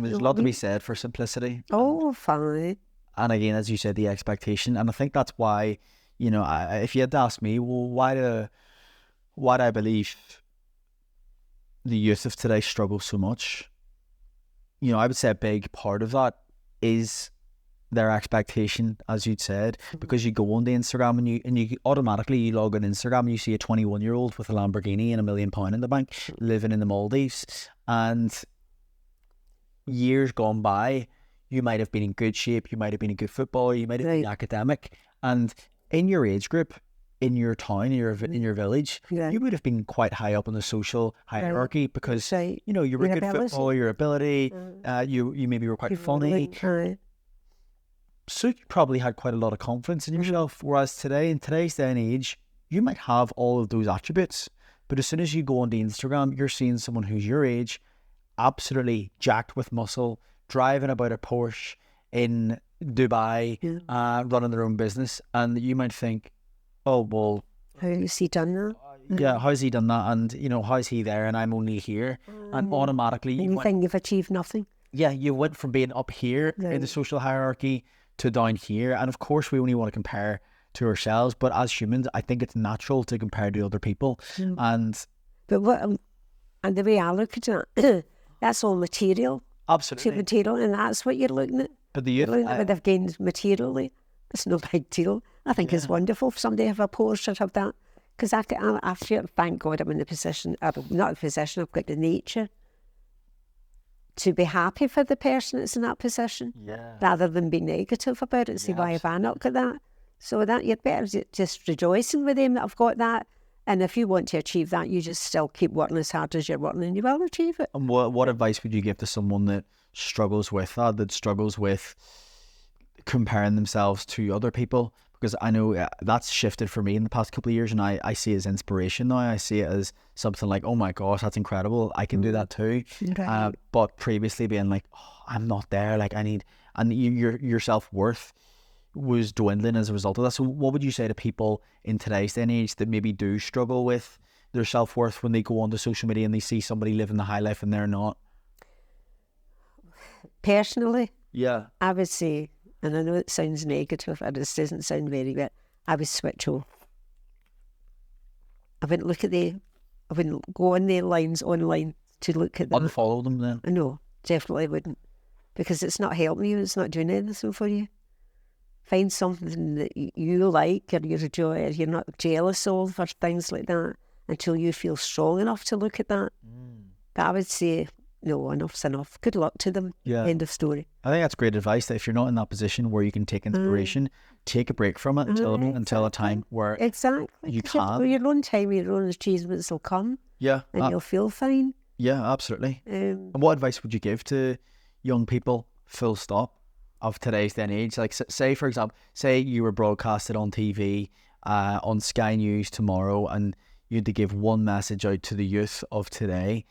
there's a lot to be said for simplicity. Oh, fine. And again, as you said, the expectation. And I think that's why, you know, if you had to ask me, well, why do I believe the youth of today struggle so much? You know, I would say a big part of that is their expectation, as you'd said, because you go on to Instagram and you automatically you log on Instagram and you see a 21-year-old with a Lamborghini and £1 million in the bank living in the Maldives, and years gone by, you might have been in good shape, you might have been a good footballer, you might have been academic, and in your age group, in your town, in your village, you would have been quite high up in the social hierarchy because you know you were a good footballer, your ability, you maybe were quite funny. So you probably had quite a lot of confidence in yourself. Whereas today, in today's day and age, you might have all of those attributes, but as soon as you go onto Instagram, you're seeing someone who's your age, absolutely jacked with muscle, driving about a Porsche in Dubai, running their own business, and you might think, oh, well, how has he done that? Yeah, how's he done that? And, you know, how's he there and I'm only here? And automatically you think you've achieved nothing. Yeah, you went from being up here in the social hierarchy to down here. And of course, we only want to compare to ourselves, but as humans, I think it's natural to compare to other people. And the way I look at it, that's all material. Absolutely. Material, and that's what you're looking at. But the youth, they've gained materially. It's no big deal. I think it's wonderful if somebody have a Porsche or have that. Because I feel, thank God I'm in the position, not a position, I've got the nature to be happy for the person that's in that position, rather than be negative about it and say, why have I not got that? So that you're better just rejoicing with them that I've got that. And if you want to achieve that, you just still keep working as hard as you're working and you will achieve it. And what advice would you give to someone that struggles with that, that struggles with comparing themselves to other people? Because I know that's shifted for me in the past couple of years, and I see it as inspiration now. I see it as something like, oh my gosh, that's incredible, I can do that too. But previously being like, oh, I'm not there, like I need, and your self-worth was dwindling as a result of that. So what would you say to people in today's day and age that maybe do struggle with their self-worth when they go onto social media and they see somebody living the high life and they're not? Personally, I would say, and I know it sounds negative, and it doesn't sound very good, I would switch off. I wouldn't go on their lines online to look at them. Unfollow them then? No, definitely wouldn't. Because it's not helping you, it's not doing anything for you. Find something that you like or you enjoy or you're not jealous of or things like that until you feel strong enough to look at that. But I would say, no, enough's enough. Good luck to them. End of story. I think that's great advice, that if you're not in that position where you can take inspiration, take a break from it until a time where you can. Your own time, your own achievements will come. And you'll feel fine. Yeah, absolutely. And what advice would you give to young people, full stop, of today's day and age? Like, say, for example, say you were broadcasted on TV, on Sky News tomorrow, and you had to give one message out to the youth of today,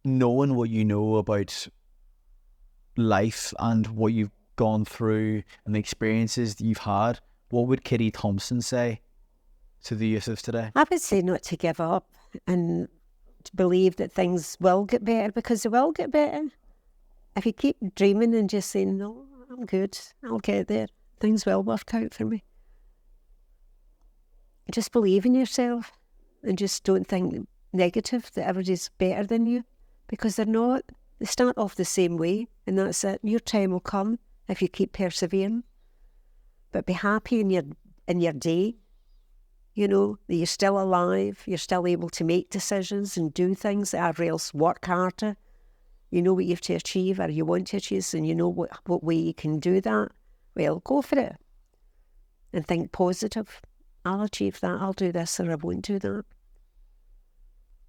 knowing what you know about life and what you've gone through and the experiences that you've had, what would Kitty Thompson say to the youth of today? I would say not to give up and to believe that things will get better, because they will get better. If you keep dreaming and just saying, no, I'm good, I'll get there, things will work out for me. Just believe in yourself and just don't think negative that everybody's better than you, because they're not. They start off the same way, and that's it. Your time will come if you keep persevering. But be happy in your day, you know, that you're still alive, you're still able to make decisions and do things, or else work harder. You know what you have to achieve or you want to achieve, and you know what way you can do that. Well, go for it and think positive. I'll achieve that, I'll do this, or I won't do that.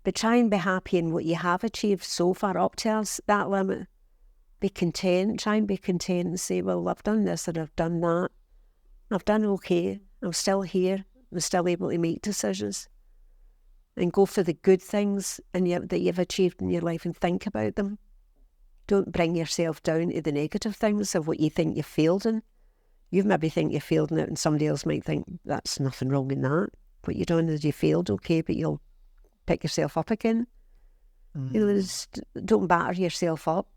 But try and be happy in what you have achieved so far up to that limit. Be content, try and be content and say, well, I've done this or I've done that. I've done okay, I'm still here, I'm still able to make decisions. And go for the good things that you've achieved in your life and think about them. Don't bring yourself down to the negative things of what you think you failed in. You maybe think you failed in it, and somebody else might think that's nothing wrong in that. What you done is you failed, okay, but you'll pick yourself up again. You know, don't batter yourself up.